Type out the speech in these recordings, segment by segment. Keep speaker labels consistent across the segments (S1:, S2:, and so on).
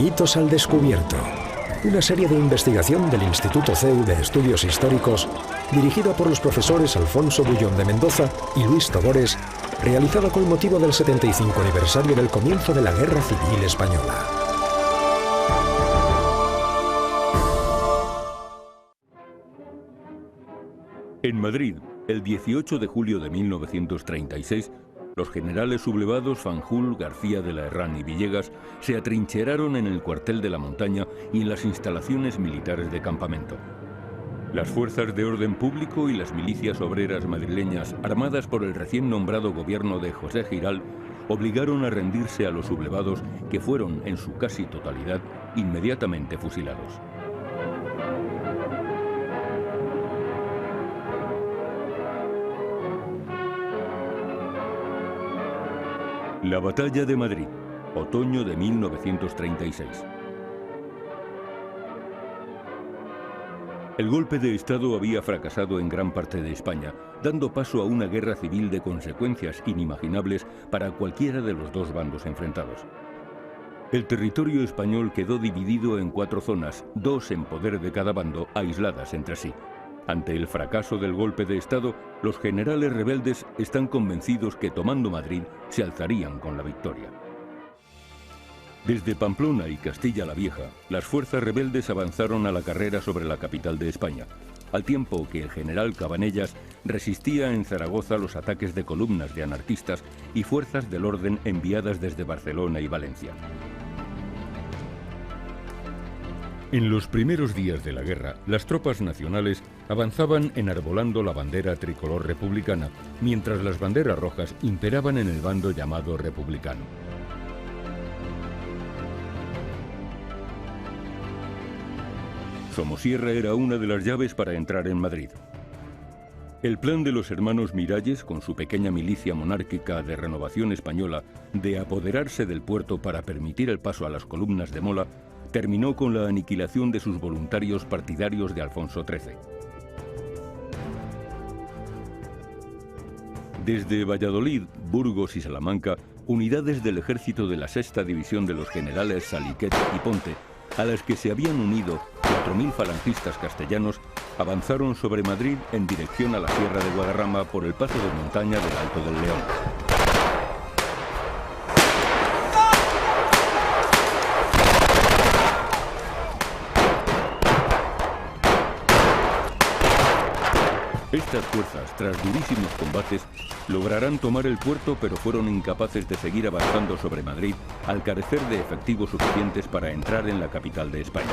S1: Mitos al descubierto. Una serie de investigación del Instituto CEU de Estudios Históricos, dirigida por los profesores Alfonso Bullón de Mendoza y Luis Togores, realizada con motivo del 75 aniversario del comienzo de la Guerra Civil Española.
S2: En Madrid, el 18 de julio de 1936, los generales sublevados Fanjul, García de la Herrán y Villegas se atrincheraron en el cuartel de la Montaña y en las instalaciones militares de campamento. Las fuerzas de orden público y las milicias obreras madrileñas, armadas por el recién nombrado gobierno de José Giral, obligaron a rendirse a los sublevados, que fueron, en su casi totalidad, inmediatamente fusilados. La Batalla de Madrid, otoño de 1936. El golpe de Estado había fracasado en gran parte de España, dando paso a una guerra civil de consecuencias inimaginables para cualquiera de los dos bandos enfrentados. El territorio español quedó dividido en 4 zonas, 2 en poder de cada bando, aisladas entre sí. Ante el fracaso del golpe de Estado, los generales rebeldes están convencidos que, tomando Madrid, se alzarían con la victoria. Desde Pamplona y Castilla la Vieja, las fuerzas rebeldes avanzaron a la carrera sobre la capital de España, al tiempo que el general Cabanellas resistía en Zaragoza los ataques de columnas de anarquistas y fuerzas del orden enviadas desde Barcelona y Valencia. En los primeros días de la guerra, las tropas nacionales avanzaban enarbolando la bandera tricolor republicana, mientras las banderas rojas imperaban en el bando llamado republicano. Somosierra era una de las llaves para entrar en Madrid. El plan de los hermanos Miralles, con su pequeña milicia monárquica de Renovación Española, de apoderarse del puerto para permitir el paso a las columnas de Mola, terminó con la aniquilación de sus voluntarios partidarios de Alfonso XIII. Desde Valladolid, Burgos y Salamanca, unidades del ejército de la 6ª División de los generales Saliquet y Ponte, a las que se habían unido 4.000 falangistas castellanos, avanzaron sobre Madrid en dirección a la Sierra de Guadarrama por el paso de montaña del Alto del León. Estas fuerzas, tras durísimos combates, lograrán tomar el puerto, pero fueron incapaces de seguir avanzando sobre Madrid al carecer de efectivos suficientes para entrar en la capital de España.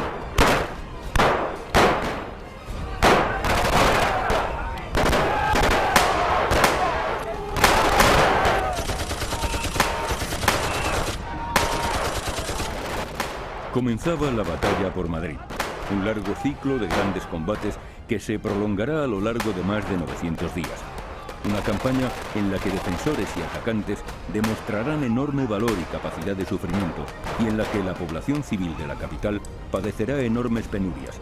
S2: Comenzaba la batalla por Madrid, un largo ciclo de grandes combates que se prolongará a lo largo de más de 900 días. Una campaña en la que defensores y atacantes demostrarán enorme valor y capacidad de sufrimiento, y en la que la población civil de la capital padecerá enormes penurias.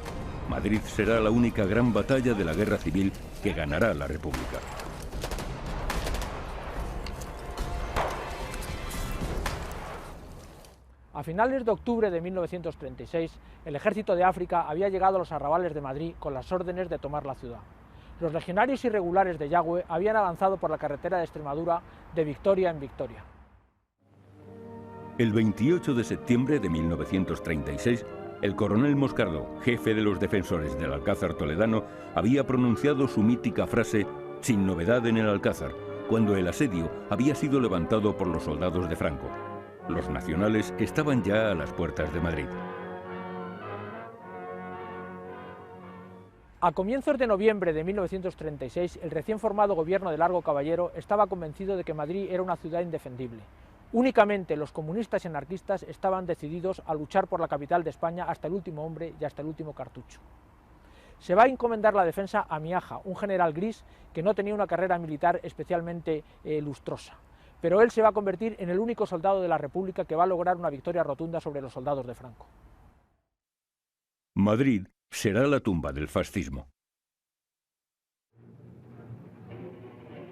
S2: Madrid será la única gran batalla de la guerra civil que ganará la República.
S3: A finales de octubre de 1936, el ejército de África había llegado a los arrabales de Madrid con las órdenes de tomar la ciudad. Los legionarios irregulares de Yagüe habían avanzado por la carretera de Extremadura de victoria en victoria.
S2: El 28 de septiembre de 1936, el coronel Moscardo, jefe de los defensores del Alcázar toledano, había pronunciado su mítica frase «Sin novedad en el Alcázar», cuando el asedio había sido levantado por los soldados de Franco. Los nacionales estaban ya a las puertas de Madrid.
S3: A comienzos de noviembre de 1936, el recién formado gobierno de Largo Caballero estaba convencido de que Madrid era una ciudad indefendible. Únicamente los comunistas y anarquistas estaban decididos a luchar por la capital de España hasta el último hombre y hasta el último cartucho. Se va a encomendar la defensa a Miaja, un general gris que no tenía una carrera militar especialmente lustrosa. Pero él se va a convertir en el único soldado de la República que va a lograr una victoria rotunda sobre los soldados de Franco.
S2: Madrid será la tumba del fascismo.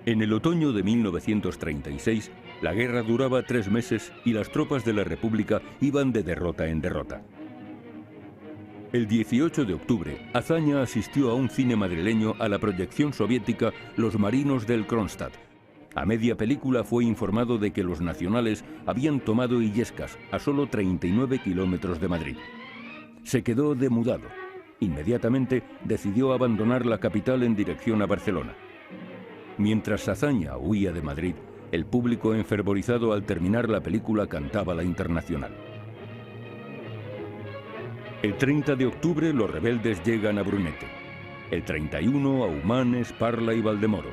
S2: En el otoño de 1936, La guerra duraba 3 meses y las tropas de la República iban de derrota en derrota. El 18 de octubre, Azaña asistió a un cine madrileño a la proyección soviética Los marinos del Kronstadt. A media película fue informado de que los nacionales habían tomado Illescas, a solo 39 kilómetros de Madrid. Se quedó demudado. Inmediatamente decidió abandonar la capital en dirección a Barcelona. Mientras Azaña huía de Madrid, el público enfervorizado al terminar la película cantaba la Internacional. El 30 de octubre los rebeldes llegan a Brunete. El 31 a Humanes, Parla y Valdemoro.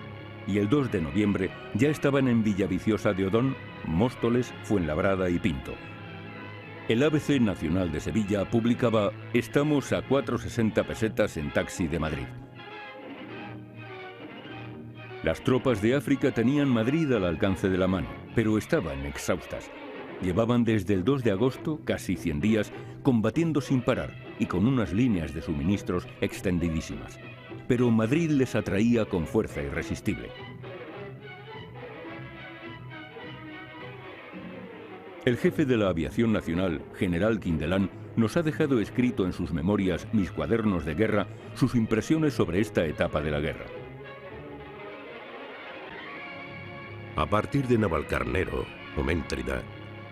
S2: Y el 2 de noviembre ya estaban en Villaviciosa de Odón, Móstoles, Fuenlabrada y Pinto. El ABC Nacional de Sevilla publicaba: «Estamos a 4,60 pesetas en taxi de Madrid». Las tropas de África tenían Madrid al alcance de la mano, pero estaban exhaustas. Llevaban desde el 2 de agosto, casi 100 días, combatiendo sin parar y con unas líneas de suministros extendidísimas. Pero Madrid les atraía con fuerza irresistible. El jefe de la aviación nacional, general Quindelán, nos ha dejado escrito en sus memorias Mis cuadernos de guerra sus impresiones sobre esta etapa de la guerra.
S4: A partir de Navalcarnero o Méntrida,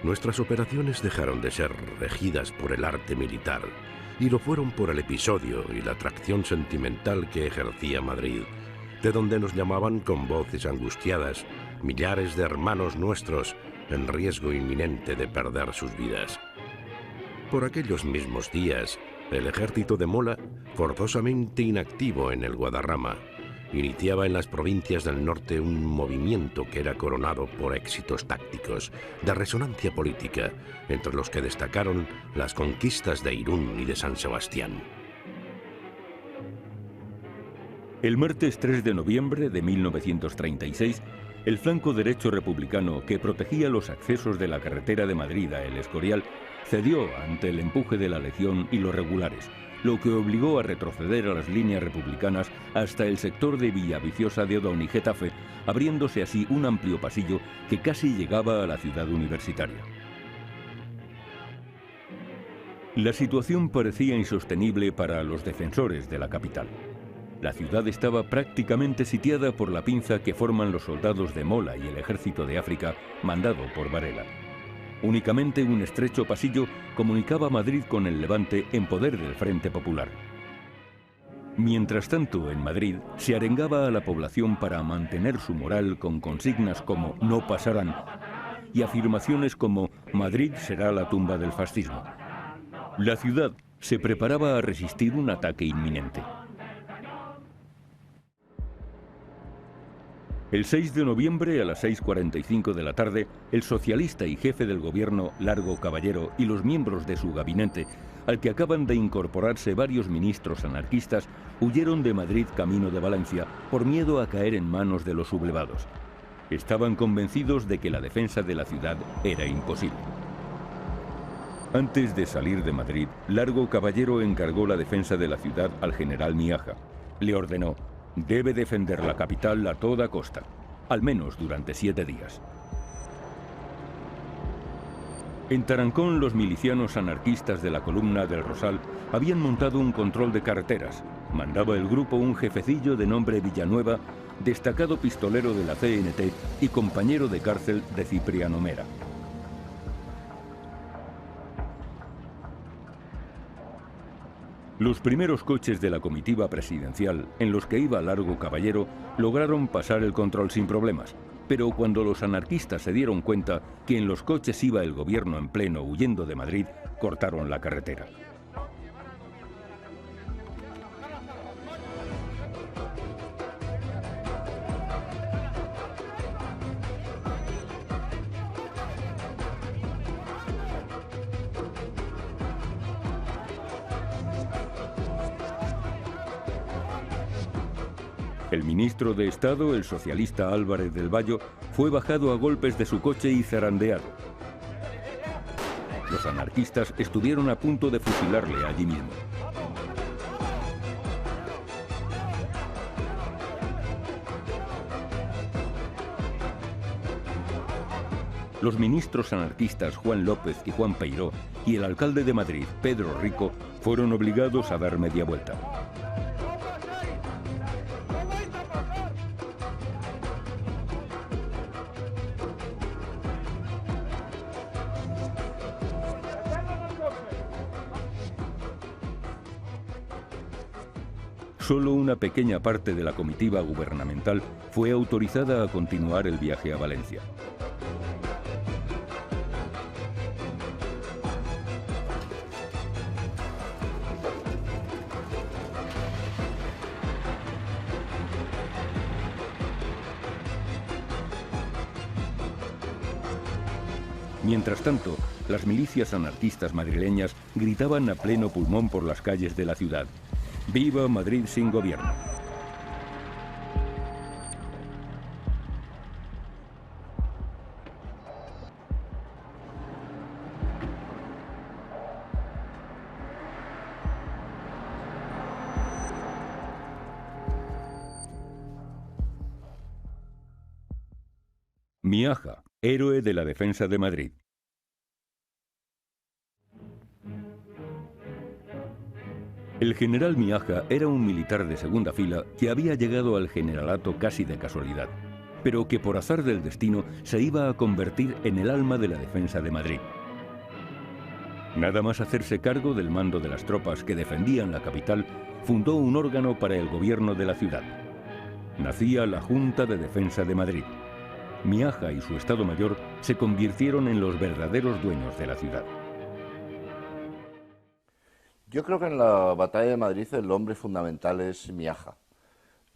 S4: nuestras operaciones dejaron de ser regidas por el arte militar y lo fueron por el episodio y la atracción sentimental que ejercía Madrid, de donde nos llamaban con voces angustiadas millares de hermanos nuestros en riesgo inminente de perder sus vidas. Por aquellos mismos días, el ejército de Mola, forzosamente inactivo en el Guadarrama, iniciaba en las provincias del norte un movimiento que era coronado por éxitos tácticos de resonancia política, entre los que destacaron las conquistas de Irún y de San Sebastián.
S2: El martes 3 de noviembre de 1936, el flanco derecho republicano que protegía los accesos de la carretera de Madrid a El Escorial cedió ante el empuje de la Legión y los regulares, lo que obligó a retroceder a las líneas republicanas hasta el sector de Villaviciosa de Odón y Getafe, abriéndose así un amplio pasillo que casi llegaba a la ciudad universitaria. La situación parecía insostenible para los defensores de la capital. La ciudad estaba prácticamente sitiada por la pinza que forman los soldados de Mola y el ejército de África, mandado por Varela. Únicamente un estrecho pasillo comunicaba Madrid con el Levante en poder del Frente Popular. Mientras tanto, en Madrid se arengaba a la población para mantener su moral con consignas como «no pasarán» y afirmaciones como «Madrid será la tumba del fascismo». La ciudad se preparaba a resistir un ataque inminente. El 6 de noviembre a las 6:45 de la tarde, el socialista y jefe del gobierno Largo Caballero y los miembros de su gabinete, al que acaban de incorporarse varios ministros anarquistas, huyeron de Madrid camino de Valencia por miedo a caer en manos de los sublevados. Estaban convencidos de que la defensa de la ciudad era imposible. Antes de salir de Madrid, Largo Caballero encargó la defensa de la ciudad al general Miaja. Le ordenó: debe defender la capital a toda costa, al menos durante 7 días. En Tarancón, los milicianos anarquistas de la Columna del Rosal habían montado un control de carreteras. Mandaba el grupo un jefecillo de nombre Villanueva, destacado pistolero de la CNT y compañero de cárcel de Cipriano Mera. Los primeros coches de la comitiva presidencial, en los que iba Largo Caballero, lograron pasar el control sin problemas. Pero cuando los anarquistas se dieron cuenta que en los coches iba el gobierno en pleno huyendo de Madrid, cortaron la carretera. El ministro de Estado, el socialista Álvarez del Valle, fue bajado a golpes de su coche y zarandeado. Los anarquistas estuvieron a punto de fusilarle allí mismo. los ministros anarquistas Juan López y Juan Peiró y el alcalde de Madrid, Pedro Rico, fueron obligados a dar media vuelta. Solo una pequeña parte de la comitiva gubernamental fue autorizada a continuar el viaje a Valencia. Mientras tanto, las milicias anarquistas madrileñas gritaban a pleno pulmón por las calles de la ciudad: ¡Viva Madrid sin gobierno! Miaja, héroe de la defensa de Madrid. El general Miaja era un militar de segunda fila que había llegado al generalato casi de casualidad, pero que por azar del destino se iba a convertir en el alma de la defensa de Madrid. Nada más hacerse cargo del mando de las tropas que defendían la capital, fundó un órgano para el gobierno de la ciudad. Nacía la Junta de Defensa de Madrid. Miaja y su Estado Mayor se convirtieron en los verdaderos dueños de la ciudad.
S5: Yo creo que en la batalla de Madrid el hombre fundamental es Miaja,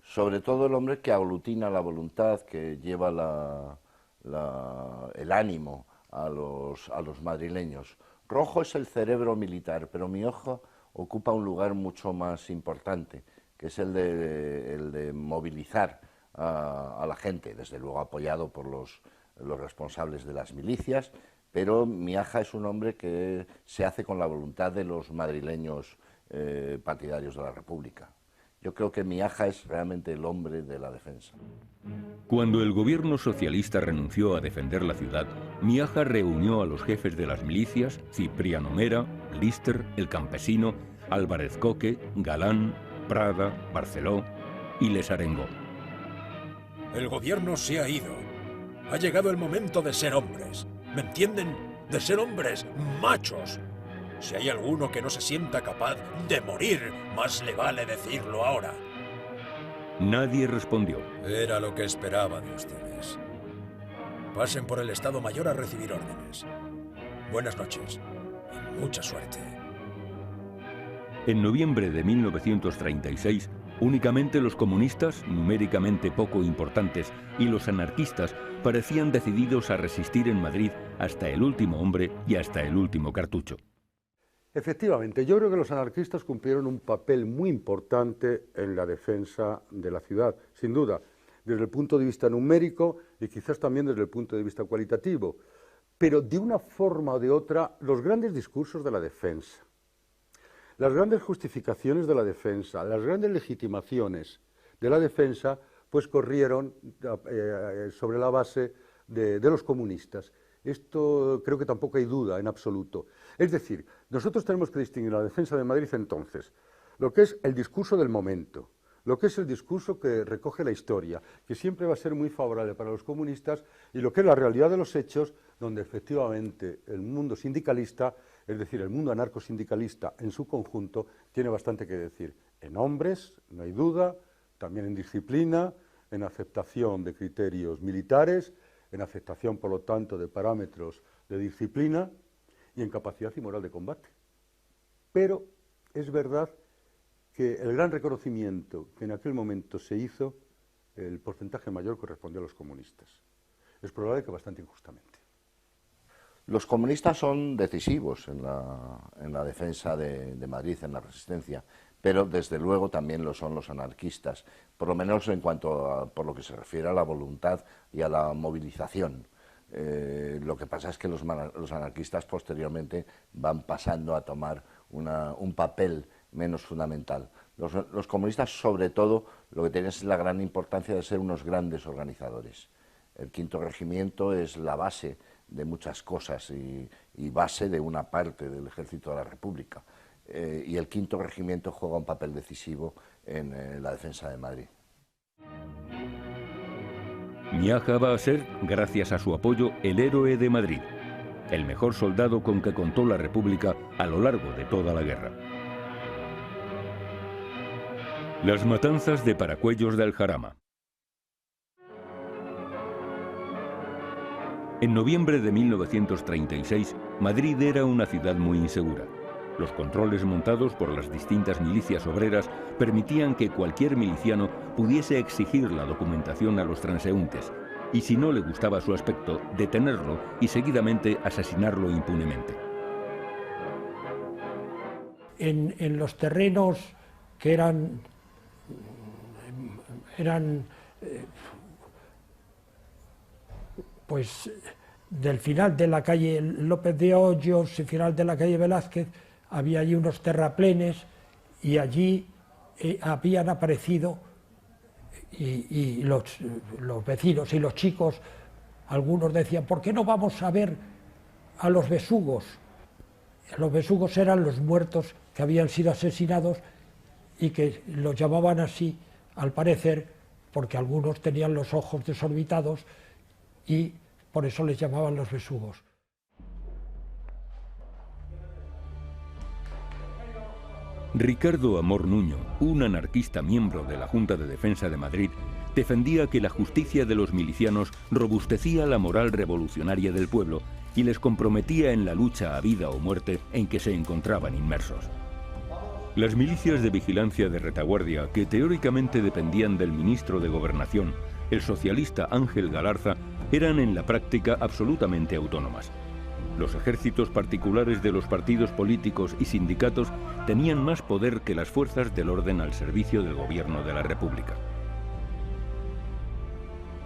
S5: sobre todo el hombre que aglutina la voluntad, que lleva el ánimo a los madrileños. Rojo es el cerebro militar, pero Miaja ocupa un lugar mucho más importante, que es el de movilizar a la gente, desde luego apoyado por los responsables de las milicias, pero Miaja es un hombre que se hace con la voluntad de los madrileños partidarios de la República. Yo creo que Miaja es realmente el hombre de la defensa.
S2: Cuando el gobierno socialista renunció a defender la ciudad, Miaja reunió a los jefes de las milicias, Cipriano Mera, Lister, El Campesino, Álvarez Coque, Galán, Prada, Barceló, y les arengó.
S6: El gobierno se ha ido. Ha llegado el momento de ser hombres. ¿Me entienden? De ser hombres machos. Si hay alguno que no se sienta capaz de morir, más le vale decirlo ahora.
S2: Nadie respondió.
S6: Era lo que esperaba de ustedes. Pasen por el Estado Mayor a recibir órdenes. Buenas noches y mucha suerte.
S2: En noviembre de 1936, únicamente los comunistas, numéricamente poco importantes, y los anarquistas parecían decididos a resistir en Madrid hasta el último hombre y hasta el último cartucho.
S7: Efectivamente, yo creo que los anarquistas cumplieron un papel muy importante en la defensa de la ciudad, sin duda, desde el punto de vista numérico y quizás también desde el punto de vista cualitativo. Pero de una forma o de otra, los grandes discursos de la defensa, las grandes justificaciones de la defensa, las grandes legitimaciones de la defensa, pues corrieron sobre la base de los comunistas. Esto creo que tampoco hay duda en absoluto. Es decir, nosotros tenemos que distinguir la defensa de Madrid entonces, lo que es el discurso del momento, lo que es el discurso que recoge la historia, que siempre va a ser muy favorable para los comunistas, y lo que es la realidad de los hechos, donde efectivamente el mundo sindicalista, es decir, el mundo anarcosindicalista en su conjunto, tiene bastante que decir. En hombres, no hay duda, también en disciplina, en aceptación de criterios militares, en aceptación, por lo tanto, de parámetros de disciplina y en capacidad y moral de combate. Pero es verdad que el gran reconocimiento que en aquel momento se hizo, el porcentaje mayor correspondió a los comunistas. Es probable que bastante injustamente.
S5: Los comunistas son decisivos en la defensa de Madrid, en la resistencia, pero desde luego también lo son los anarquistas, por lo menos en cuanto a, por lo que se refiere a la voluntad y a la movilización. Lo que pasa es que los anarquistas posteriormente van pasando a tomar un papel menos fundamental. Los comunistas, sobre todo, lo que tienen es la gran importancia de ser unos grandes organizadores. El Quinto Regimiento es la base muchas cosas y base de una parte del ejército de la República. Y el 5º Regimiento juega un papel decisivo en la defensa de Madrid.
S2: Miaja va a ser, gracias a su apoyo, el héroe de Madrid, el mejor soldado con que contó la República a lo largo de toda la guerra. Las matanzas de Paracuellos del Jarama. En noviembre de 1936, Madrid era una ciudad muy insegura. Los controles montados por las distintas milicias obreras permitían que cualquier miliciano pudiese exigir la documentación a los transeúntes y, si no le gustaba su aspecto, detenerlo y seguidamente asesinarlo impunemente.
S3: En los terrenos que eran pues del final de la calle López de Hoyos y final de la calle Velázquez, había allí unos terraplenes y allí habían aparecido y los vecinos y los chicos, algunos decían, ¿por qué no vamos a ver a los besugos? Los besugos eran los muertos que habían sido asesinados y que los llamaban así, al parecer, porque algunos tenían los ojos desorbitados y por eso les llamaban los besugos.
S2: Ricardo Amor Nuño, un anarquista miembro de la Junta de Defensa de Madrid, defendía que la justicia de los milicianos robustecía la moral revolucionaria del pueblo y les comprometía en la lucha a vida o muerte en que se encontraban inmersos. Las milicias de vigilancia de retaguardia, que teóricamente dependían del ministro de Gobernación, el socialista Ángel Galarza, eran en la práctica absolutamente autónomas. Los ejércitos particulares de los partidos políticos y sindicatos tenían más poder que las fuerzas del orden al servicio del gobierno de la República.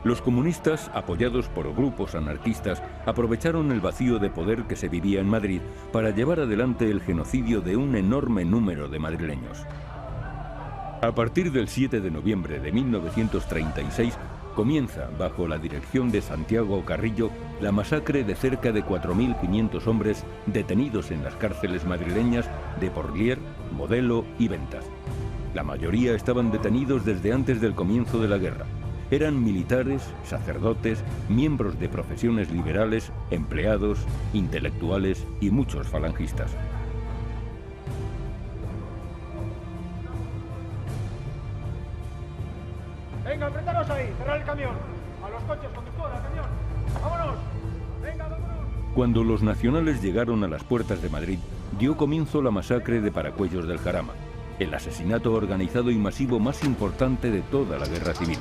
S2: Los comunistas, apoyados por grupos anarquistas, aprovecharon el vacío de poder que se vivía en Madrid para llevar adelante el genocidio de un enorme número de madrileños. A partir del 7 de noviembre de 1936, comienza, bajo la dirección de Santiago Carrillo, la masacre de cerca de 4.500 hombres detenidos en las cárceles madrileñas de Porlier, Modelo y Ventas. La mayoría estaban detenidos desde antes del comienzo de la guerra. Eran militares, sacerdotes, miembros de profesiones liberales, empleados, intelectuales y muchos falangistas.
S8: Venga, apretaros ahí, cerrar el camión. A los coches, conductor, al camión. ¡Vámonos! Venga, vámonos.
S2: Cuando los nacionales llegaron a las puertas de Madrid, dio comienzo la masacre de Paracuellos del Jarama, el asesinato organizado y masivo más importante de toda la guerra civil.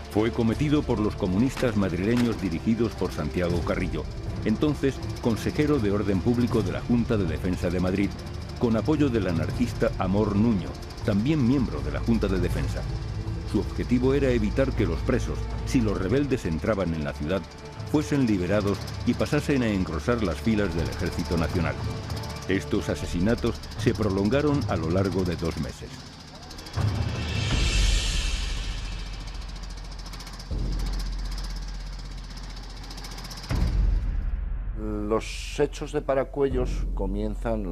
S2: Fue cometido por los comunistas madrileños dirigidos por Santiago Carrillo, entonces consejero de Orden Público de la Junta de Defensa de Madrid, con apoyo del anarquista Amor Nuño, también miembro de la Junta de Defensa. Su objetivo era evitar que los presos, si los rebeldes entraban en la ciudad, fuesen liberados y pasasen a engrosar las filas del Ejército Nacional. Estos asesinatos se prolongaron a lo largo de 2 meses.
S5: Los hechos de Paracuellos comienzan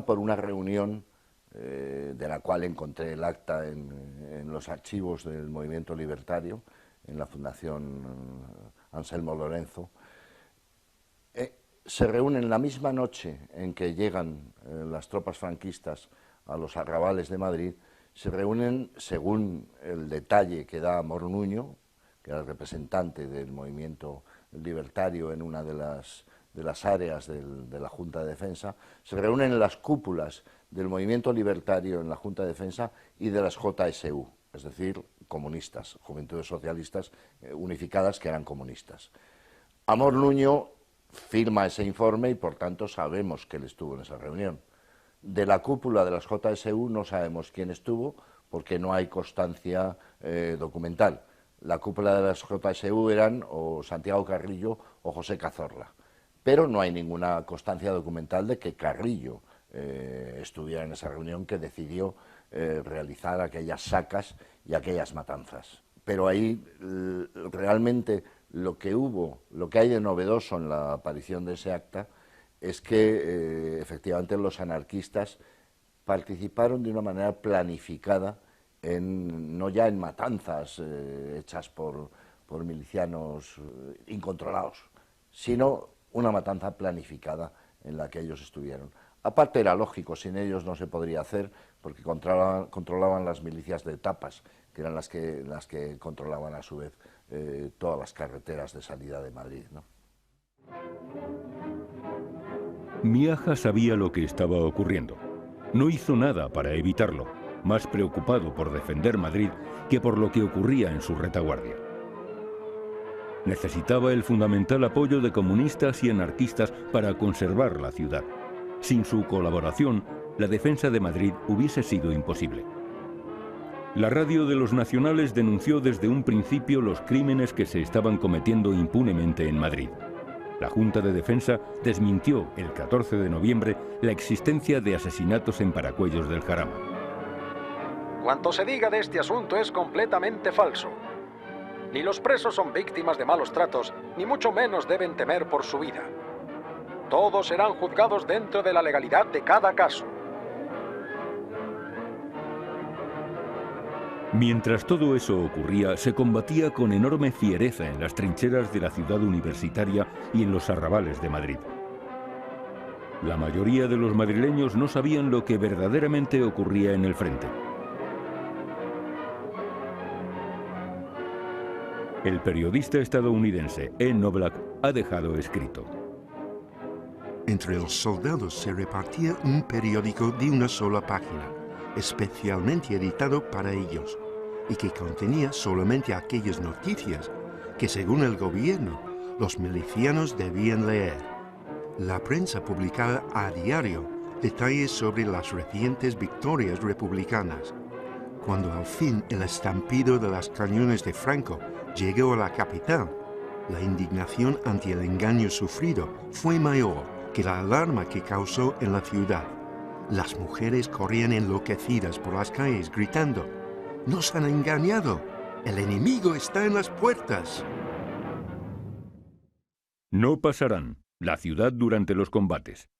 S5: por una reunión de la cual encontré el acta en los archivos del movimiento libertario, en la Fundación Anselmo Lorenzo. Se reúnen la misma noche en que llegan las tropas franquistas a los arrabales de Madrid, se reúnen, según el detalle que da Amor Nuño, que era el representante del movimiento libertario en una de las áreas de la Junta de Defensa, se reúnen en las cúpulas del movimiento libertario en la Junta de Defensa y de las JSU, es decir, comunistas, Juventudes Socialistas Unificadas que eran comunistas. Amor Nuño firma ese informe y por tanto sabemos que él estuvo en esa reunión. De la cúpula de las JSU no sabemos quién estuvo porque no hay constancia documental. La cúpula de las JSU eran o Santiago Carrillo o José Cazorla, pero no hay ninguna constancia documental de que Carrillo estuviera en esa reunión que decidió realizar aquellas sacas y aquellas matanzas. Pero ahí realmente Lo que hay de novedoso en la aparición de ese acta es que efectivamente los anarquistas participaron de una manera planificada, no ya en matanzas hechas por milicianos incontrolados, sino una matanza planificada en la que ellos estuvieron. Aparte era lógico, sin ellos no se podría hacer, porque controlaban las milicias de etapas, que eran las que controlaban a su vez todas las carreteras de salida de Madrid, ¿no?
S2: Miaja sabía lo que estaba ocurriendo. No hizo nada para evitarlo, más preocupado por defender Madrid que por lo que ocurría en su retaguardia. Necesitaba el fundamental apoyo de comunistas y anarquistas para conservar la ciudad. Sin su colaboración, la defensa de Madrid hubiese sido imposible. La radio de los nacionales denunció desde un principio los crímenes que se estaban cometiendo impunemente en Madrid. La Junta de Defensa desmintió el 14 de noviembre la existencia de asesinatos en Paracuellos del Jarama.
S9: Cuanto se diga de este asunto es completamente falso. Ni los presos son víctimas de malos tratos, ni mucho menos deben temer por su vida. Todos serán juzgados dentro de la legalidad de cada caso.
S2: Mientras todo eso ocurría, se combatía con enorme fiereza en las trincheras de la ciudad universitaria y en los arrabales de Madrid. La mayoría de los madrileños no sabían lo que verdaderamente ocurría en el frente. El periodista estadounidense E. Noblack ha dejado escrito:
S10: Entre los soldados se repartía un periódico de una sola página, especialmente editado para ellos, y que contenía solamente aquellas noticias que, según el gobierno, los milicianos debían leer. La prensa publicaba a diario detalles sobre las recientes victorias republicanas. Cuando al fin el estampido de los cañones de Franco llegó a la capital, la indignación ante el engaño sufrido fue mayor que la alarma que causó en la ciudad. Las mujeres corrían enloquecidas por las calles gritando: ¡Nos han engañado! ¡El enemigo está en las puertas!
S2: No pasarán. La ciudad durante los combates.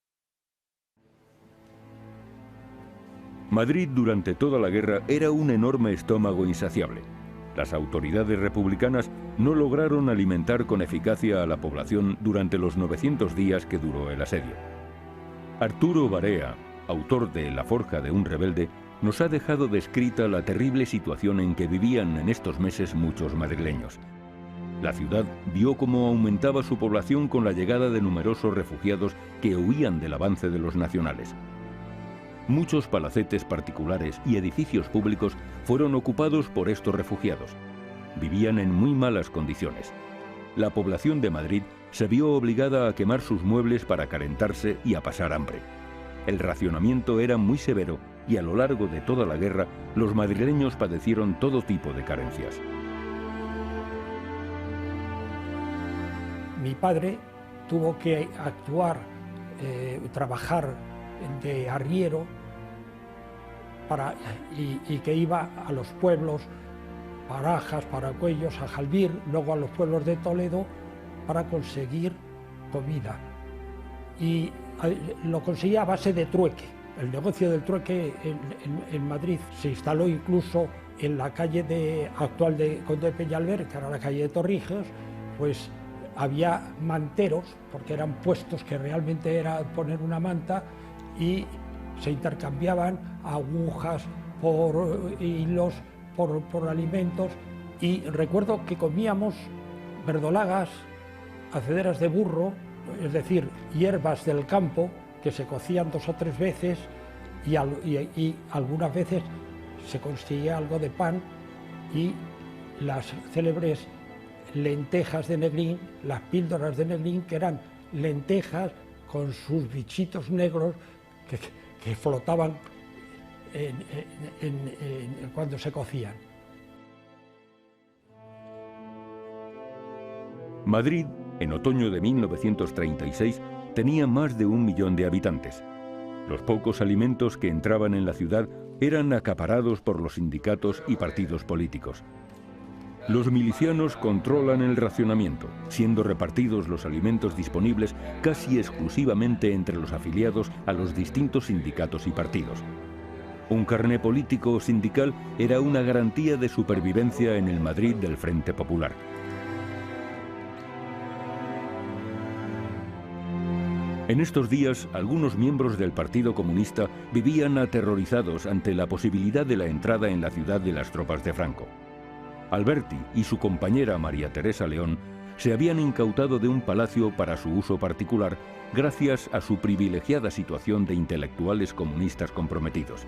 S2: Madrid durante toda la guerra era un enorme estómago insaciable. Las autoridades republicanas no lograron alimentar con eficacia a la población durante los 900 días que duró el asedio. Arturo Barea, autor de La forja de un rebelde, nos ha dejado descrita la terrible situación en que vivían en estos meses muchos madrileños. La ciudad vio cómo aumentaba su población con la llegada de numerosos refugiados que huían del avance de los nacionales. Muchos palacetes particulares y edificios públicos fueron ocupados por estos refugiados. Vivían en muy malas condiciones. La población de Madrid se vio obligada a quemar sus muebles para calentarse y a pasar hambre. El racionamiento era muy severo y a lo largo de toda la guerra los madrileños padecieron todo tipo de carencias.
S11: Mi padre tuvo que actuar, trabajar de arriero y que iba a los pueblos, Barajas, Paracuellos, a Jalbir, luego a los pueblos de Toledo para conseguir comida. Y lo conseguía a base de trueque. El negocio del trueque en Madrid se instaló incluso en la calle actual de Conde de Peñalver, que era la calle de Torrijos. Pues había manteros, porque eran puestos que realmente era poner una manta, y se intercambiaban agujas por hilos, por alimentos. Y recuerdo que comíamos verdolagas, acederas de burro, es decir, hierbas del campo, que se cocían 2 o 3 veces, y algunas veces se conseguía algo de pan, y las célebres lentejas de Neglín, las píldoras de Neglín, que eran lentejas con sus bichitos negros que flotaban cuando se cocían.
S2: Madrid, en otoño de 1936, tenía más de 1 millón de habitantes. Los pocos alimentos que entraban en la ciudad eran acaparados por los sindicatos y partidos políticos. Los milicianos controlan el racionamiento, siendo repartidos los alimentos disponibles casi exclusivamente entre los afiliados a los distintos sindicatos y partidos. Un carné político o sindical era una garantía de supervivencia en el Madrid del Frente Popular. En estos días, algunos miembros del Partido Comunista vivían aterrorizados ante la posibilidad de la entrada en la ciudad de las tropas de Franco. Alberti y su compañera María Teresa León se habían incautado de un palacio para su uso particular gracias a su privilegiada situación de intelectuales comunistas comprometidos.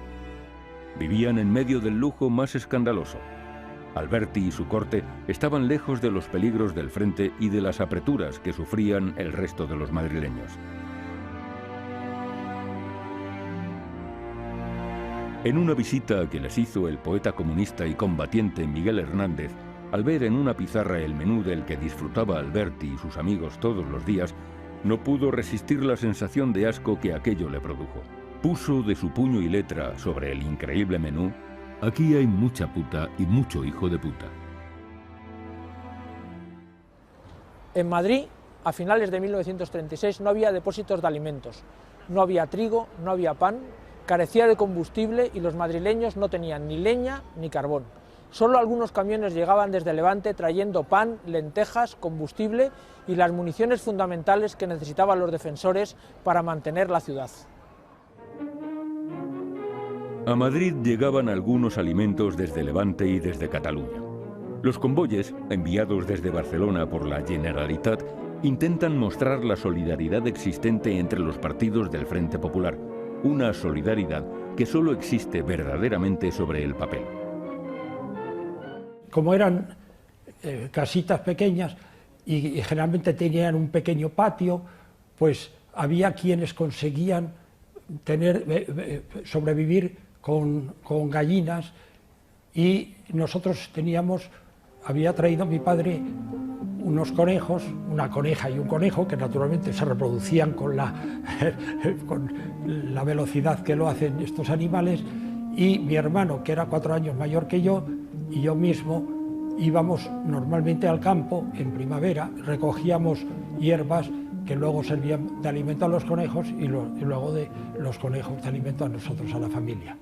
S2: Vivían en medio del lujo más escandaloso. Alberti y su corte estaban lejos de los peligros del frente y de las apreturas que sufrían el resto de los madrileños. En una visita que les hizo el poeta comunista y combatiente Miguel Hernández, al ver en una pizarra el menú del que disfrutaba Alberti y sus amigos todos los días, no pudo resistir la sensación de asco que aquello le produjo. Puso de su puño y letra sobre el increíble menú: «Aquí hay mucha puta y mucho hijo de puta».
S3: En Madrid, a finales de 1936, no había depósitos de alimentos, no había trigo, no había pan, carecía de combustible y los madrileños no tenían ni leña ni carbón. Solo algunos camiones llegaban desde Levante trayendo pan, lentejas, combustible y las municiones fundamentales que necesitaban los defensores para mantener la ciudad.
S2: A Madrid llegaban algunos alimentos desde Levante y desde Cataluña. Los convoyes, enviados desde Barcelona por la Generalitat, intentan mostrar la solidaridad existente entre los partidos del Frente Popular, una solidaridad que solo existe verdaderamente sobre el papel.
S11: Como eran casitas pequeñas y generalmente tenían un pequeño patio, pues había quienes conseguían sobrevivir con gallinas, y nosotros había traído mi padre unos conejos, una coneja y un conejo, que naturalmente se reproducían con la velocidad que lo hacen estos animales, y mi hermano, que era 4 años mayor que yo, y yo mismo íbamos normalmente al campo en primavera, recogíamos hierbas que luego servían de alimento a los conejos y luego de los conejos de alimento a nosotros, a la familia.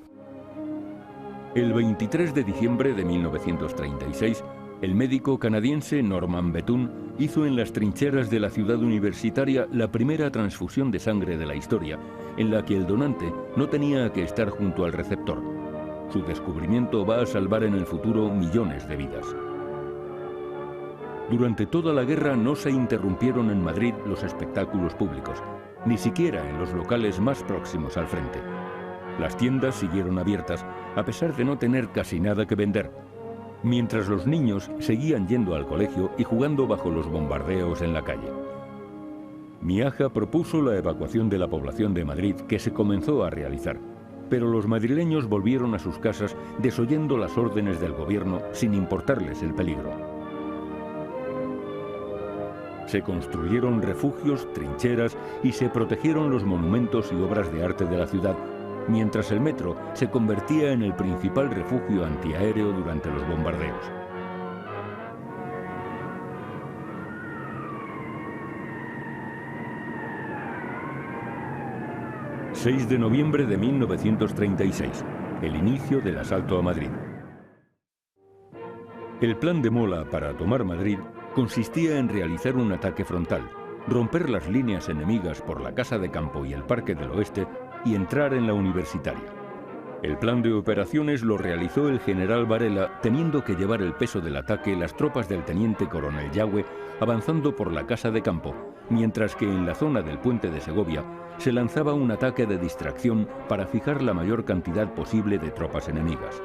S2: El 23 de diciembre de 1936, el médico canadiense Norman Bethune hizo en las trincheras de la ciudad universitaria la primera transfusión de sangre de la historia, en la que el donante no tenía que estar junto al receptor. Su descubrimiento va a salvar en el futuro millones de vidas. Durante toda la guerra no se interrumpieron en Madrid los espectáculos públicos, ni siquiera en los locales más próximos al frente. Las tiendas siguieron abiertas, a pesar de no tener casi nada que vender, mientras los niños seguían yendo al colegio y jugando bajo los bombardeos en la calle. Miaja propuso la evacuación de la población de Madrid, que se comenzó a realizar, pero los madrileños volvieron a sus casas desoyendo las órdenes del gobierno sin importarles el peligro. Se construyeron refugios, trincheras y se protegieron los monumentos y obras de arte de la ciudad, mientras el metro se convertía en el principal refugio antiaéreo durante los bombardeos. ...6 de noviembre de 1936... el inicio del asalto a Madrid. El plan de Mola para tomar Madrid consistía en realizar un ataque frontal, romper las líneas enemigas por la Casa de Campo y el Parque del Oeste y entrar en la Universitaria. El plan de operaciones lo realizó el general Varela, teniendo que llevar el peso del ataque las tropas del teniente coronel Yagüe, avanzando por la Casa de Campo, mientras que en la zona del Puente de Segovia se lanzaba un ataque de distracción para fijar la mayor cantidad posible de tropas enemigas.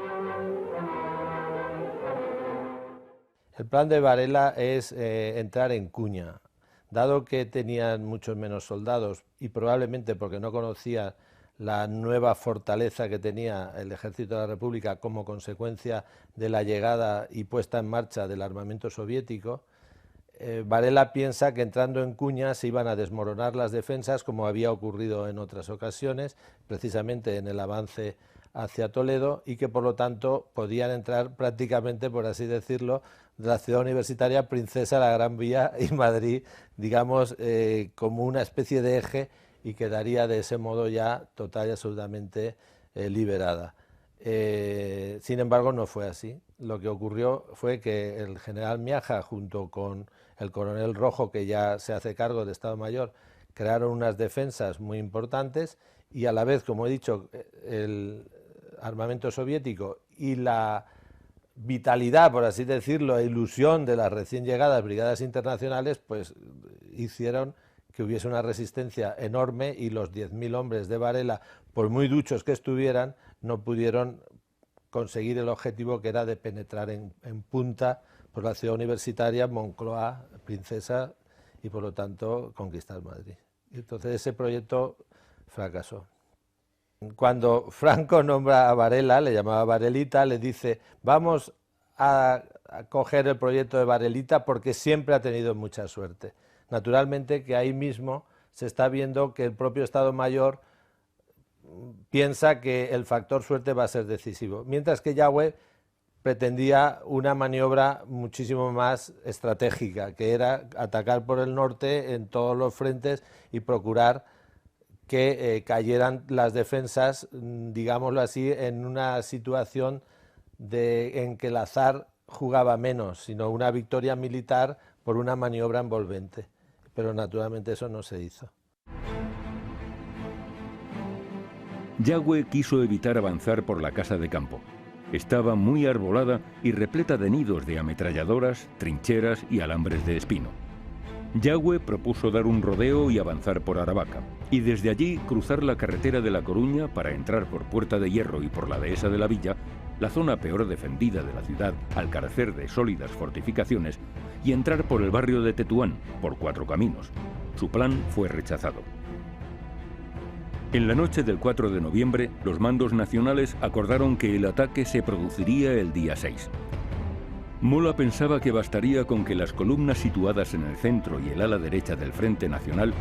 S12: El plan de Varela es entrar en Cuña. Dado que tenían muchos menos soldados y probablemente porque no conocían la nueva fortaleza que tenía el Ejército de la República como consecuencia de la llegada y puesta en marcha del armamento soviético, Varela piensa que entrando en Cuña se iban a desmoronar las defensas, como había ocurrido en otras ocasiones, precisamente en el avance hacia Toledo, y que por lo tanto podían entrar prácticamente, por así decirlo, de la ciudad universitaria, Princesa, la Gran Vía y Madrid, digamos, como una especie de eje, y quedaría de ese modo ya total y absolutamente liberada. Sin embargo, no fue así. Lo que ocurrió fue que el general Miaja, junto con el coronel Rojo, que ya se hace cargo del Estado Mayor, crearon unas defensas muy importantes, y a la vez, como he dicho, el armamento soviético y la vitalidad, por así decirlo, e ilusión de las recién llegadas brigadas internacionales, pues hicieron que hubiese una resistencia enorme, y los 10.000 hombres de Varela, por muy duchos que estuvieran, no pudieron conseguir el objetivo, que era de penetrar en punta por la ciudad universitaria, Moncloa, Princesa, y por lo tanto conquistar Madrid. Y entonces ese proyecto fracasó. Cuando Franco nombra a Varela, le llamaba Varelita, le dice: vamos a coger el proyecto de Varelita porque siempre ha tenido mucha suerte. Naturalmente que ahí mismo se está viendo que el propio Estado Mayor piensa que el factor suerte va a ser decisivo, mientras que Yagüe pretendía una maniobra muchísimo más estratégica, que era atacar por el norte en todos los frentes y procurar que cayeran las defensas, digámoslo así, en una situación en que el azar jugaba menos, sino una victoria militar por una maniobra envolvente. Pero naturalmente eso no se hizo.
S2: Yagüe quiso evitar avanzar por la casa de campo. Estaba muy arbolada y repleta de nidos de ametralladoras, trincheras y alambres de espino. Yagüe propuso dar un rodeo y avanzar por Aravaca, y desde allí cruzar la carretera de La Coruña para entrar por Puerta de Hierro y por la Dehesa de la Villa, la zona peor defendida de la ciudad al carecer de sólidas fortificaciones, y entrar por el barrio de Tetuán, por 4 caminos. Su plan fue rechazado. En la noche del 4 de noviembre, los mandos nacionales acordaron que el ataque se produciría el día 6. Mola pensaba que bastaría con que las columnas situadas en el centro y el ala derecha del Frente Nacional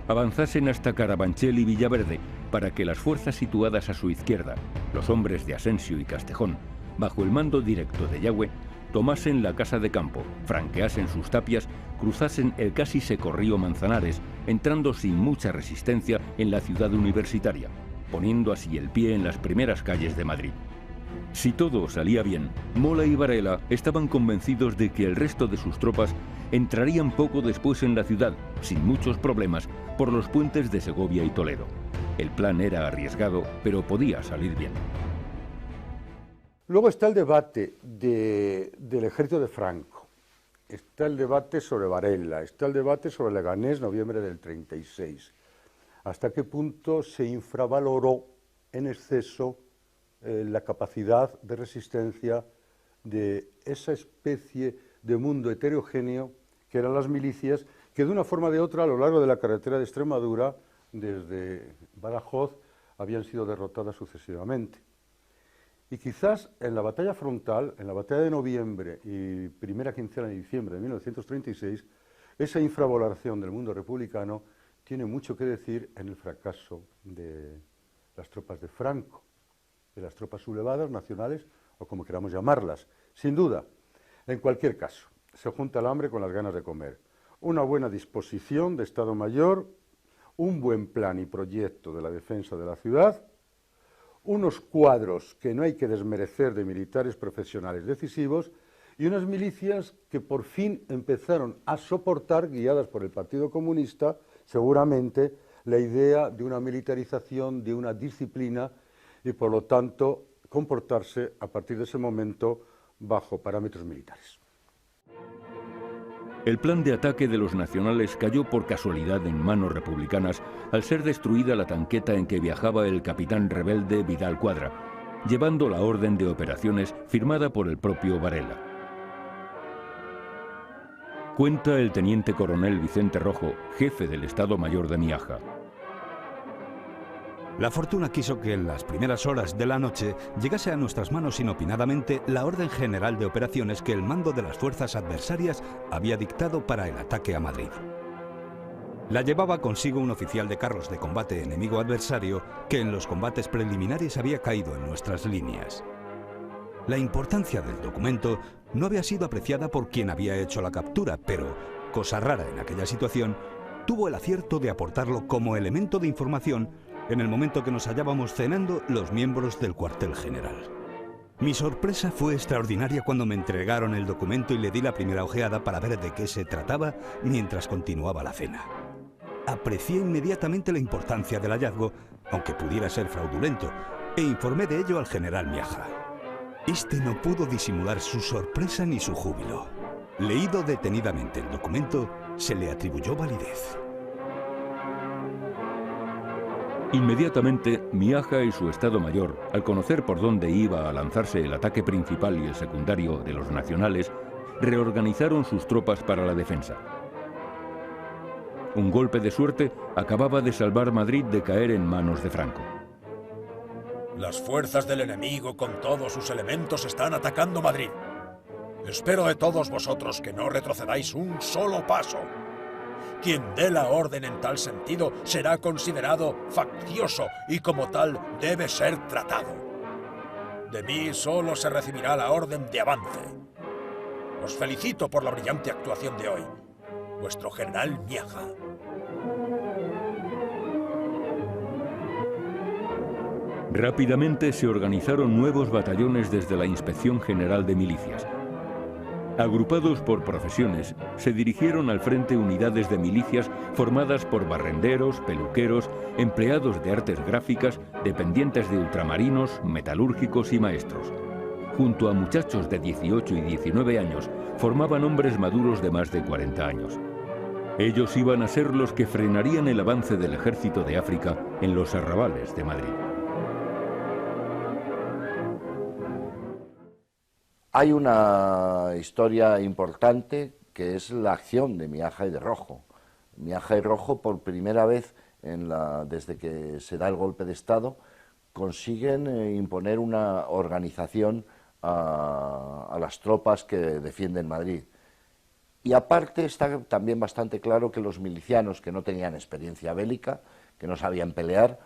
S2: avanzasen hasta Carabanchel y Villaverde para que las fuerzas situadas a su izquierda, los hombres de Asensio y Castejón, bajo el mando directo de Yagüe, tomasen la casa de campo, franqueasen sus tapias, cruzasen el casi seco río Manzanares, entrando sin mucha resistencia en la ciudad universitaria, poniendo así el pie en las primeras calles de Madrid. Si todo salía bien, Mola y Varela estaban convencidos de que el resto de sus tropas entrarían poco después en la ciudad, sin muchos problemas, por los puentes de Segovia y Toledo. El plan era arriesgado, pero podía salir bien.
S7: Luego está el debate del ejército de Franco, está el debate sobre Varela, está el debate sobre Leganés, noviembre del 36. ¿Hasta qué punto se infravaloró en exceso la capacidad de resistencia de esa especie de mundo heterogéneo que eran las milicias, que de una forma o de otra a lo largo de la carretera de Extremadura, desde Badajoz, habían sido derrotadas sucesivamente? Y quizás en la batalla frontal, en la batalla de noviembre y primera quincena de diciembre de 1936, esa infravaloración del mundo republicano tiene mucho que decir en el fracaso de las tropas de Franco, de las tropas sublevadas, nacionales, o como queramos llamarlas. Sin duda, en cualquier caso, se junta el hambre con las ganas de comer. Una buena disposición de Estado Mayor, un buen plan y proyecto de la defensa de la ciudad, unos cuadros que no hay que desmerecer de militares profesionales decisivos y unas milicias que por fin empezaron a soportar, guiadas por el Partido Comunista, seguramente la idea de una militarización, de una disciplina y por lo tanto comportarse a partir de ese momento bajo parámetros militares.
S2: El plan de ataque de los nacionales cayó por casualidad en manos republicanas al ser destruida la tanqueta en que viajaba el capitán rebelde Vidal Cuadra, llevando la orden de operaciones firmada por el propio Varela. Cuenta el teniente coronel Vicente Rojo, jefe del Estado Mayor de Miaja.
S13: La fortuna quiso que en las primeras horas de la noche llegase a nuestras manos inopinadamente la orden general de operaciones que el mando de las fuerzas adversarias había dictado para el ataque a Madrid. La llevaba consigo un oficial de carros de combate enemigo adversario que en los combates preliminares había caído en nuestras líneas. La importancia del documento no había sido apreciada por quien había hecho la captura, pero, cosa rara en aquella situación, tuvo el acierto de aportarlo como elemento de información en el momento que nos hallábamos cenando los miembros del cuartel general. Mi sorpresa fue extraordinaria cuando me entregaron el documento y le di la primera ojeada para ver de qué se trataba mientras continuaba la cena. Aprecié inmediatamente la importancia del hallazgo, aunque pudiera ser fraudulento, e informé de ello al general Miaja. Este no pudo disimular su sorpresa ni su júbilo. Leído detenidamente el documento, se le atribuyó validez.
S2: Inmediatamente, Miaja y su Estado Mayor, al conocer por dónde iba a lanzarse el ataque principal y el secundario de los nacionales, reorganizaron sus tropas para la defensa. Un golpe de suerte acababa de salvar Madrid de caer en manos de Franco.
S6: Las fuerzas del enemigo con todos sus elementos están atacando Madrid. Espero de todos vosotros que no retrocedáis un solo paso. Quien dé la orden en tal sentido será considerado faccioso y como tal debe ser tratado. De mí solo se recibirá la orden de avance. Os felicito por la brillante actuación de hoy. Vuestro general Miaja.
S2: Rápidamente se organizaron nuevos batallones desde la Inspección General de Milicias. Agrupados por profesiones, se dirigieron al frente unidades de milicias formadas por barrenderos, peluqueros, empleados de artes gráficas, dependientes de ultramarinos, metalúrgicos y maestros. Junto a muchachos de 18 y 19 años, formaban hombres maduros de más de 40 años. Ellos iban a ser los que frenarían el avance del ejército de África en los arrabales de Madrid.
S5: Hay una historia importante que es la acción de Miaja y de Rojo. Miaja y Rojo, por primera vez desde que se da el golpe de Estado, consiguen imponer una organización a las tropas que defienden Madrid. Y aparte está también bastante claro que los milicianos que no tenían experiencia bélica, que no sabían pelear,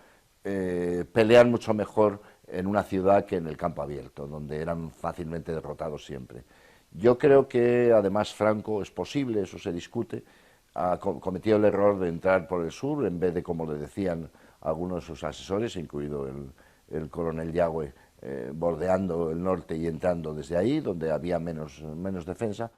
S5: pelean mucho mejor en una ciudad que en el campo abierto, donde eran fácilmente derrotados siempre. Yo creo que además Franco, es posible, eso se discute, ha cometido el error de entrar por el sur en vez de, como le decían algunos de sus asesores, incluido el coronel Yagüe, bordeando el norte y entrando desde ahí, donde había menos defensa.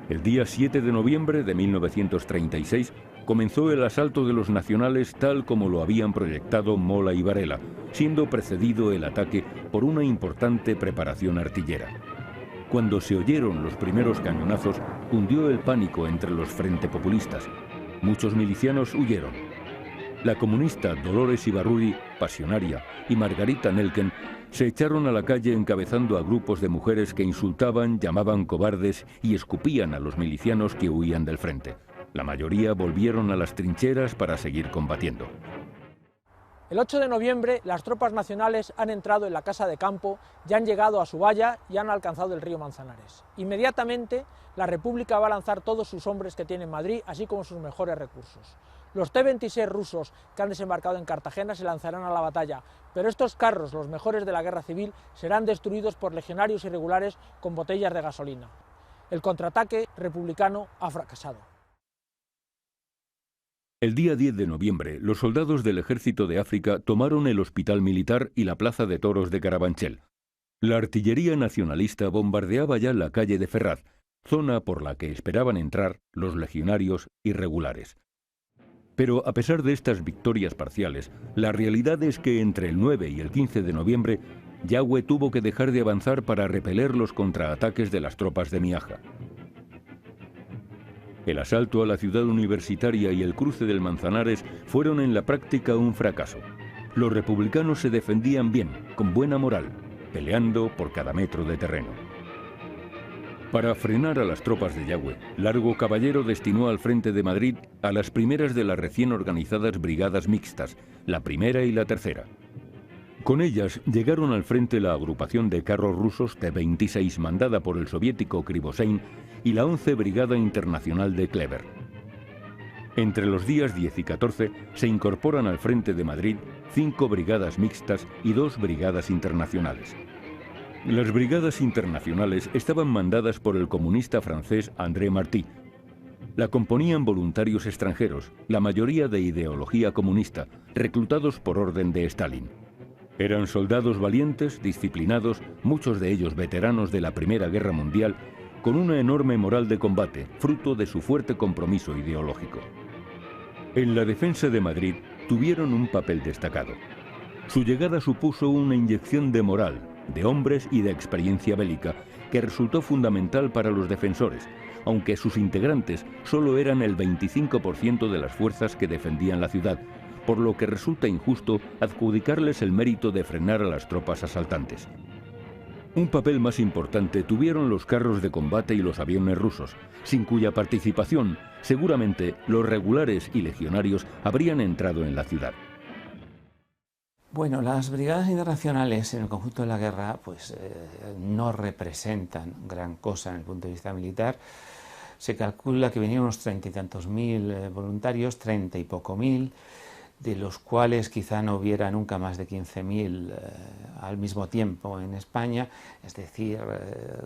S2: El día 7 de noviembre de 1936 comenzó el asalto de los nacionales tal como lo habían proyectado Mola y Varela, siendo precedido el ataque por una importante preparación artillera. Cuando se oyeron los primeros cañonazos, cundió el pánico entre los frente populistas. Muchos milicianos huyeron. La comunista Dolores Ibarruri, pasionaria, y Margarita Nelken se echaron a la calle encabezando a grupos de mujeres que insultaban, llamaban cobardes y escupían a los milicianos que huían del frente. La mayoría volvieron a las trincheras para seguir combatiendo.
S3: El 8 de noviembre las tropas nacionales han entrado en la Casa de Campo, ya han llegado a su valla y han alcanzado el río Manzanares. Inmediatamente la República va a lanzar todos sus hombres que tiene en Madrid, así como sus mejores recursos. Los T-26 rusos que han desembarcado en Cartagena se lanzarán a la batalla, pero estos carros, los mejores de la guerra civil, serán destruidos por legionarios irregulares con botellas de gasolina. El contraataque republicano ha fracasado.
S2: El día 10 de noviembre, los soldados del Ejército de África tomaron el Hospital Militar y la Plaza de Toros de Carabanchel. La artillería nacionalista bombardeaba ya la calle de Ferraz, zona por la que esperaban entrar los legionarios irregulares. Pero a pesar de estas victorias parciales, la realidad es que entre el 9 y el 15 de noviembre, Yagüe tuvo que dejar de avanzar para repeler los contraataques de las tropas de Miaja. El asalto a la ciudad universitaria y el cruce del Manzanares fueron en la práctica un fracaso. Los republicanos se defendían bien, con buena moral, peleando por cada metro de terreno. Para frenar a las tropas de Yagüe, Largo Caballero destinó al frente de Madrid a las primeras de las recién organizadas brigadas mixtas, la primera y la tercera. Con ellas llegaron al frente la agrupación de carros rusos T-26 mandada por el soviético Krivosein y la 11 Brigada Internacional de Kleber. Entre los días 10 y 14 se incorporan al frente de Madrid 5 brigadas mixtas y 2 brigadas internacionales. Las brigadas internacionales estaban mandadas por el comunista francés André Marty. La componían voluntarios extranjeros, la mayoría de ideología comunista, reclutados por orden de Stalin. Eran soldados valientes, disciplinados, muchos de ellos veteranos de la Primera Guerra Mundial, con una enorme moral de combate, fruto de su fuerte compromiso ideológico. En la defensa de Madrid tuvieron un papel destacado. Su llegada supuso una inyección de moral, de hombres y de experiencia bélica, que resultó fundamental para los defensores, aunque sus integrantes solo eran el 25% de las fuerzas que defendían la ciudad, por lo que resulta injusto adjudicarles el mérito de frenar a las tropas asaltantes. Un papel más importante tuvieron los carros de combate y los aviones rusos, sin cuya participación seguramente los regulares y legionarios habrían entrado en la ciudad.
S14: Bueno, las brigadas internacionales en el conjunto de la guerra pues, no representan gran cosa en el punto de vista militar. Se calcula que venían unos 30 y tantos mil voluntarios, 30 y poco mil, de los cuales quizá no hubiera nunca más de 15.000 al mismo tiempo en España. Es decir,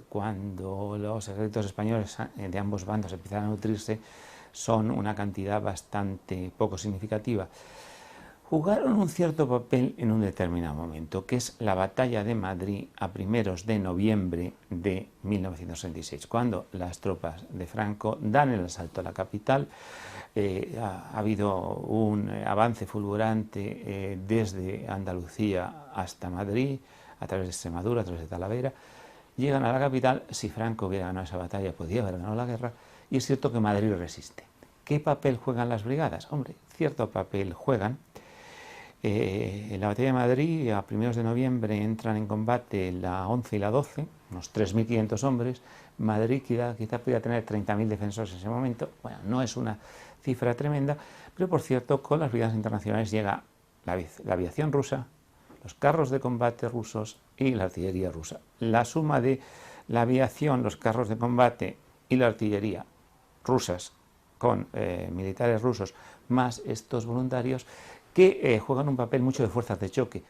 S14: cuando los ejércitos españoles de ambos bandos empiezan a nutrirse, son una cantidad bastante poco significativa. Jugaron un cierto papel en un determinado momento, que es la batalla de Madrid a primeros de noviembre de 1966, cuando las tropas de Franco dan el asalto a la capital. Ha habido un avance fulgurante desde Andalucía hasta Madrid, a través de Extremadura, a través de Talavera. Llegan a la capital. Si Franco hubiera ganado esa batalla, podía haber ganado la guerra, y es cierto que Madrid resiste. ¿Qué papel juegan las brigadas? Hombre, cierto papel juegan. En la batalla de Madrid, a primeros de noviembre, entran en combate la 11 y la 12, unos 3.500 hombres. Madrid quizá podía tener 30.000 defensores en ese momento. Bueno, no es una cifra tremenda, pero por cierto, con las brigadas internacionales llega la aviación rusa, los carros de combate rusos y la artillería rusa. La suma de la aviación, los carros de combate y la artillería rusas con militares rusos, más estos voluntarios, que juegan un papel mucho de fuerzas de choque.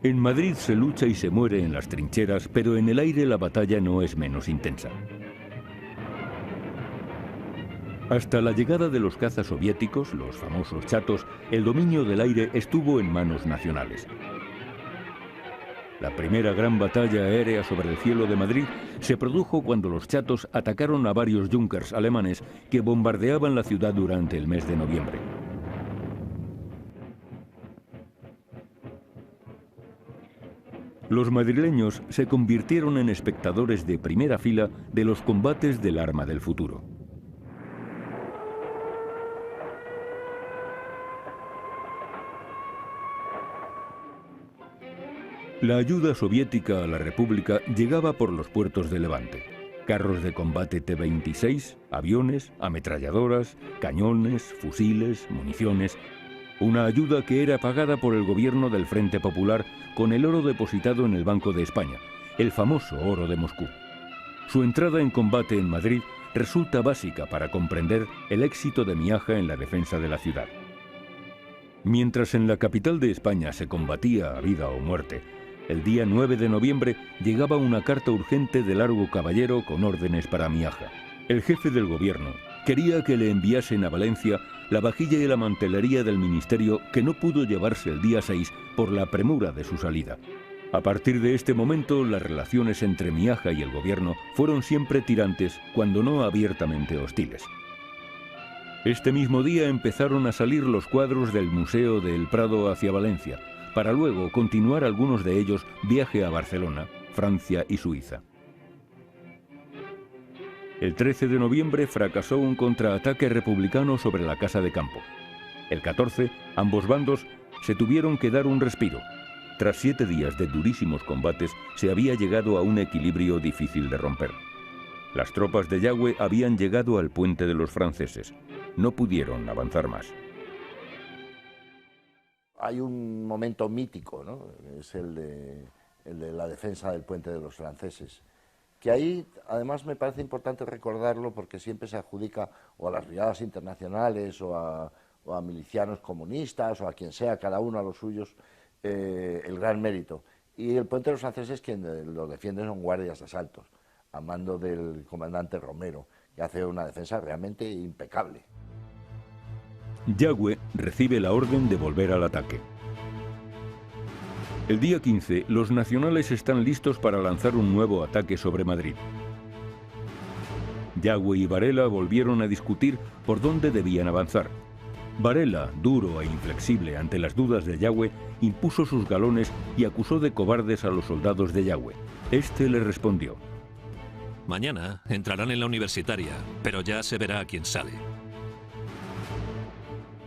S2: En Madrid se lucha y se muere en las trincheras, pero en el aire la batalla no es menos intensa. Hasta la llegada de los cazas soviéticos, los famosos chatos, el dominio del aire estuvo en manos nacionales. La primera gran batalla aérea sobre el cielo de Madrid se produjo cuando los chatos atacaron a varios Junkers alemanes que bombardeaban la ciudad durante el mes de noviembre. Los madrileños se convirtieron en espectadores de primera fila de los combates del arma del futuro. La ayuda soviética a la República llegaba por los puertos de Levante. Carros de combate T-26, aviones, ametralladoras, cañones, fusiles, municiones. Una ayuda que era pagada por el gobierno del Frente Popular con el oro depositado en el Banco de España, el famoso oro de Moscú. Su entrada en combate en Madrid resulta básica para comprender el éxito de Miaja en la defensa de la ciudad. Mientras en la capital de España se combatía a vida o muerte, el día 9 de noviembre llegaba una carta urgente de Largo Caballero con órdenes para Miaja. El jefe del gobierno quería que le enviasen a Valencia la vajilla y la mantelería del ministerio que no pudo llevarse el día 6 por la premura de su salida. A partir de este momento, las relaciones entre Miaja y el gobierno fueron siempre tirantes, cuando no abiertamente hostiles. Este mismo día empezaron a salir los cuadros del Museo del Prado hacia Valencia, para luego continuar algunos de ellos viaje a Barcelona, Francia y Suiza. El 13 de noviembre fracasó un contraataque republicano sobre la Casa de Campo. El 14, ambos bandos se tuvieron que dar un respiro. Tras 7 días de durísimos combates, se había llegado a un equilibrio difícil de romper. Las tropas de Yagüe habían llegado al puente de los franceses. No pudieron avanzar más.
S5: Hay un momento mítico, ¿no? Es el de la defensa del puente de los franceses, que ahí además me parece importante recordarlo porque siempre se adjudica o a las brigadas internacionales o a milicianos comunistas o a quien sea, cada uno a los suyos, el gran mérito. Y el puente de los franceses, quien lo defiende son guardias de asaltos, a mando del comandante Romero, que hace una defensa realmente impecable.
S2: Yagüe recibe la orden de volver al ataque. El día 15, los nacionales están listos para lanzar un nuevo ataque sobre Madrid. Yagüe y Varela volvieron a discutir por dónde debían avanzar. Varela, duro e inflexible ante las dudas de Yagüe, impuso sus galones y acusó de cobardes a los soldados de Yagüe. Este le respondió:
S15: mañana entrarán en la universitaria, pero ya se verá quién sale.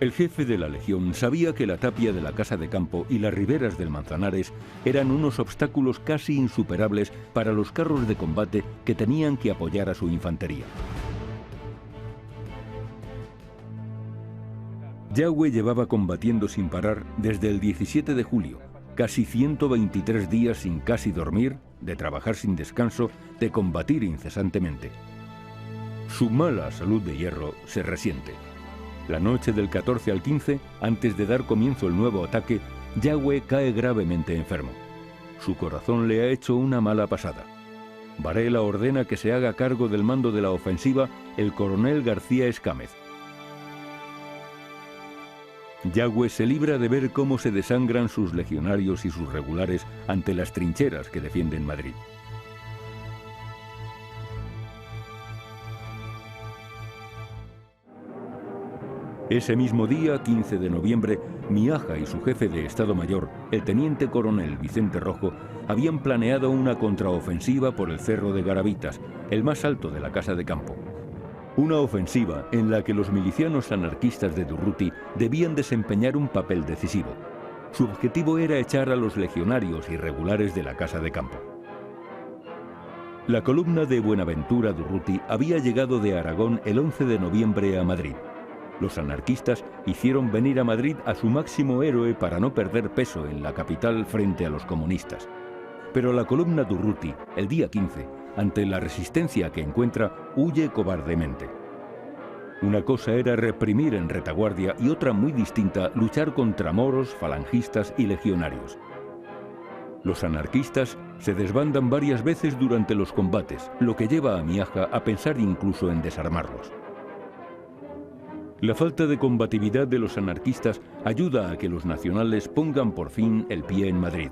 S2: El jefe de la legión sabía que la tapia de la Casa de Campo y las riberas del Manzanares eran unos obstáculos casi insuperables para los carros de combate que tenían que apoyar a su infantería. Yagüe llevaba combatiendo sin parar desde el 17 de julio, casi 123 días sin casi dormir, de trabajar sin descanso, de combatir incesantemente. Su mala salud de hierro se resiente. La noche del 14 al 15, antes de dar comienzo el nuevo ataque, Yagüe cae gravemente enfermo. Su corazón le ha hecho una mala pasada. Varela ordena que se haga cargo del mando de la ofensiva el coronel García Escámez. Yagüe se libra de ver cómo se desangran sus legionarios y sus regulares ante las trincheras que defienden Madrid. Ese mismo día, 15 de noviembre, Miaja y su jefe de Estado Mayor, el teniente coronel Vicente Rojo, habían planeado una contraofensiva por el Cerro de Garavitas, el más alto de la Casa de Campo. Una ofensiva en la que los milicianos anarquistas de Durruti debían desempeñar un papel decisivo. Su objetivo era echar a los legionarios irregulares de la Casa de Campo. La columna de Buenaventura Durruti había llegado de Aragón el 11 de noviembre a Madrid. Los anarquistas hicieron venir a Madrid a su máximo héroe para no perder peso en la capital frente a los comunistas. Pero la columna Durruti, el día 15, ante la resistencia que encuentra, huye cobardemente. Una cosa era reprimir en retaguardia y otra muy distinta, luchar contra moros, falangistas y legionarios. Los anarquistas se desbandan varias veces durante los combates, lo que lleva a Miaja a pensar incluso en desarmarlos. La falta de combatividad de los anarquistas ayuda a que los nacionales pongan por fin el pie en Madrid.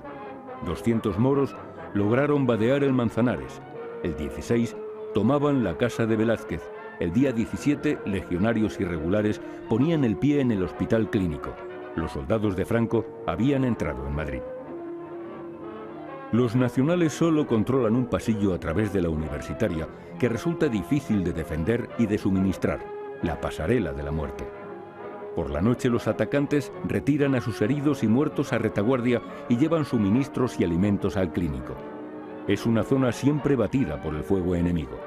S2: 200 moros lograron vadear el Manzanares. El 16 tomaban la casa de Velázquez. El día 17, legionarios irregulares ponían el pie en el Hospital Clínico. Los soldados de Franco habían entrado en Madrid. Los nacionales solo controlan un pasillo a través de la universitaria, que resulta difícil de defender y de suministrar. La pasarela de la muerte. Por la noche los atacantes retiran a sus heridos y muertos a retaguardia y llevan suministros y alimentos al clínico. Es una zona siempre batida por el fuego enemigo.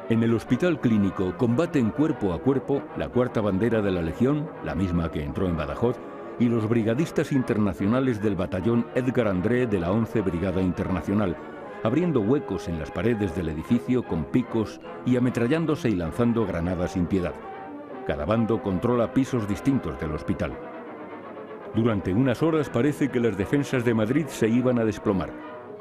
S2: En el hospital clínico combaten cuerpo a cuerpo la cuarta bandera de la Legión, la misma que entró en Badajoz, y los brigadistas internacionales del batallón Edgar André de la 11 Brigada Internacional, abriendo huecos en las paredes del edificio con picos y ametrallándose y lanzando granadas sin piedad. Cada bando controla pisos distintos del hospital. Durante unas horas parece que las defensas de Madrid se iban a desplomar,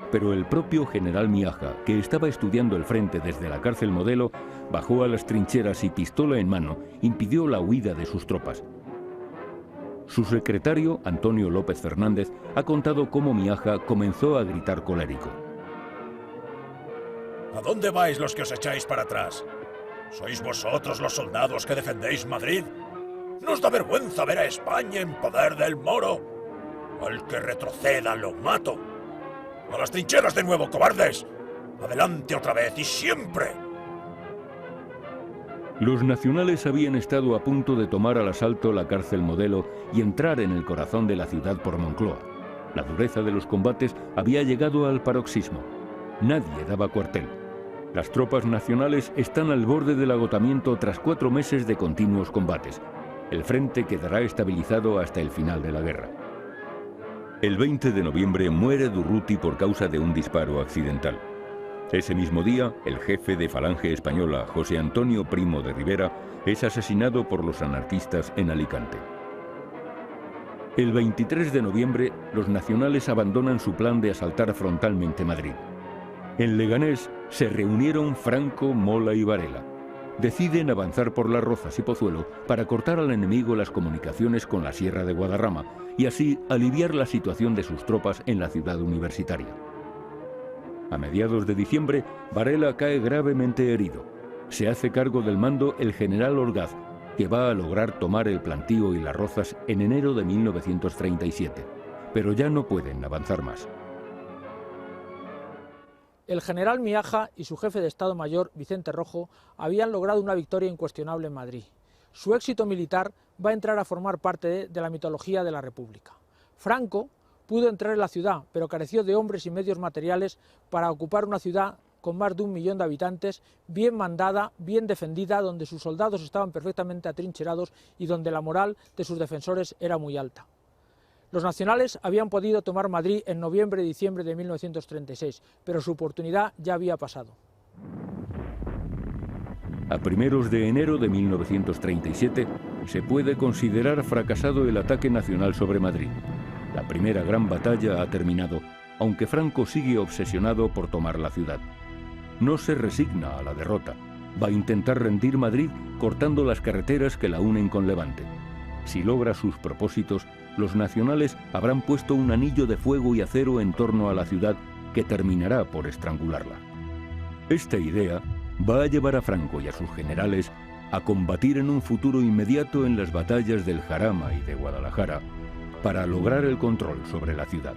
S2: pero el propio general Miaja, que estaba estudiando el frente desde la cárcel Modelo, bajó a las trincheras y, pistola en mano, impidió la huida de sus tropas. Su secretario, Antonio López Fernández, ha contado cómo Miaja comenzó a gritar colérico.
S6: ¿A dónde vais los que os echáis para atrás? ¿Sois vosotros los soldados que defendéis Madrid? ¿No os da vergüenza ver a España en poder del moro? Al que retroceda lo mato. ¡A las trincheras de nuevo, cobardes! ¡Adelante otra vez y siempre!
S2: Los nacionales habían estado a punto de tomar al asalto la cárcel Modelo y entrar en el corazón de la ciudad por Moncloa. La dureza de los combates había llegado al paroxismo. Nadie daba cuartel. Las tropas nacionales están al borde del agotamiento tras 4 meses de continuos combates. El frente quedará estabilizado hasta el final de la guerra. El 20 de noviembre muere Durruti por causa de un disparo accidental. Ese mismo día, el jefe de Falange Española, José Antonio Primo de Rivera, es asesinado por los anarquistas en Alicante. El 23 de noviembre, los nacionales abandonan su plan de asaltar frontalmente Madrid. En Leganés se reunieron Franco, Mola y Varela. Deciden avanzar por Las Rozas y Pozuelo para cortar al enemigo las comunicaciones con la Sierra de Guadarrama y así aliviar la situación de sus tropas en la ciudad universitaria. A mediados de diciembre, Varela cae gravemente herido. Se hace cargo del mando el general Orgaz, que va a lograr tomar el Plantío y Las Rozas en enero de 1937, pero ya no pueden avanzar más.
S3: El general Miaja y su jefe de Estado Mayor, Vicente Rojo, habían logrado una victoria incuestionable en Madrid. Su éxito militar va a entrar a formar parte de la mitología de la República. Franco pudo entrar en la ciudad, pero careció de hombres y medios materiales para ocupar una ciudad con más de 1 millón de habitantes, bien mandada, bien defendida, donde sus soldados estaban perfectamente atrincherados y donde la moral de sus defensores era muy alta. Los nacionales habían podido tomar Madrid en noviembre y diciembre de 1936, pero su oportunidad ya había pasado.
S2: A primeros de enero de 1937 se puede considerar fracasado el ataque nacional sobre Madrid. La primera gran batalla ha terminado, aunque Franco sigue obsesionado por tomar la ciudad. No se resigna a la derrota. Va a intentar rendir Madrid cortando las carreteras que la unen con Levante. Si logra sus propósitos, los nacionales habrán puesto un anillo de fuego y acero en torno a la ciudad que terminará por estrangularla. Esta idea va a llevar a Franco y a sus generales a combatir en un futuro inmediato en las batallas del Jarama y de Guadalajara para lograr el control sobre la ciudad.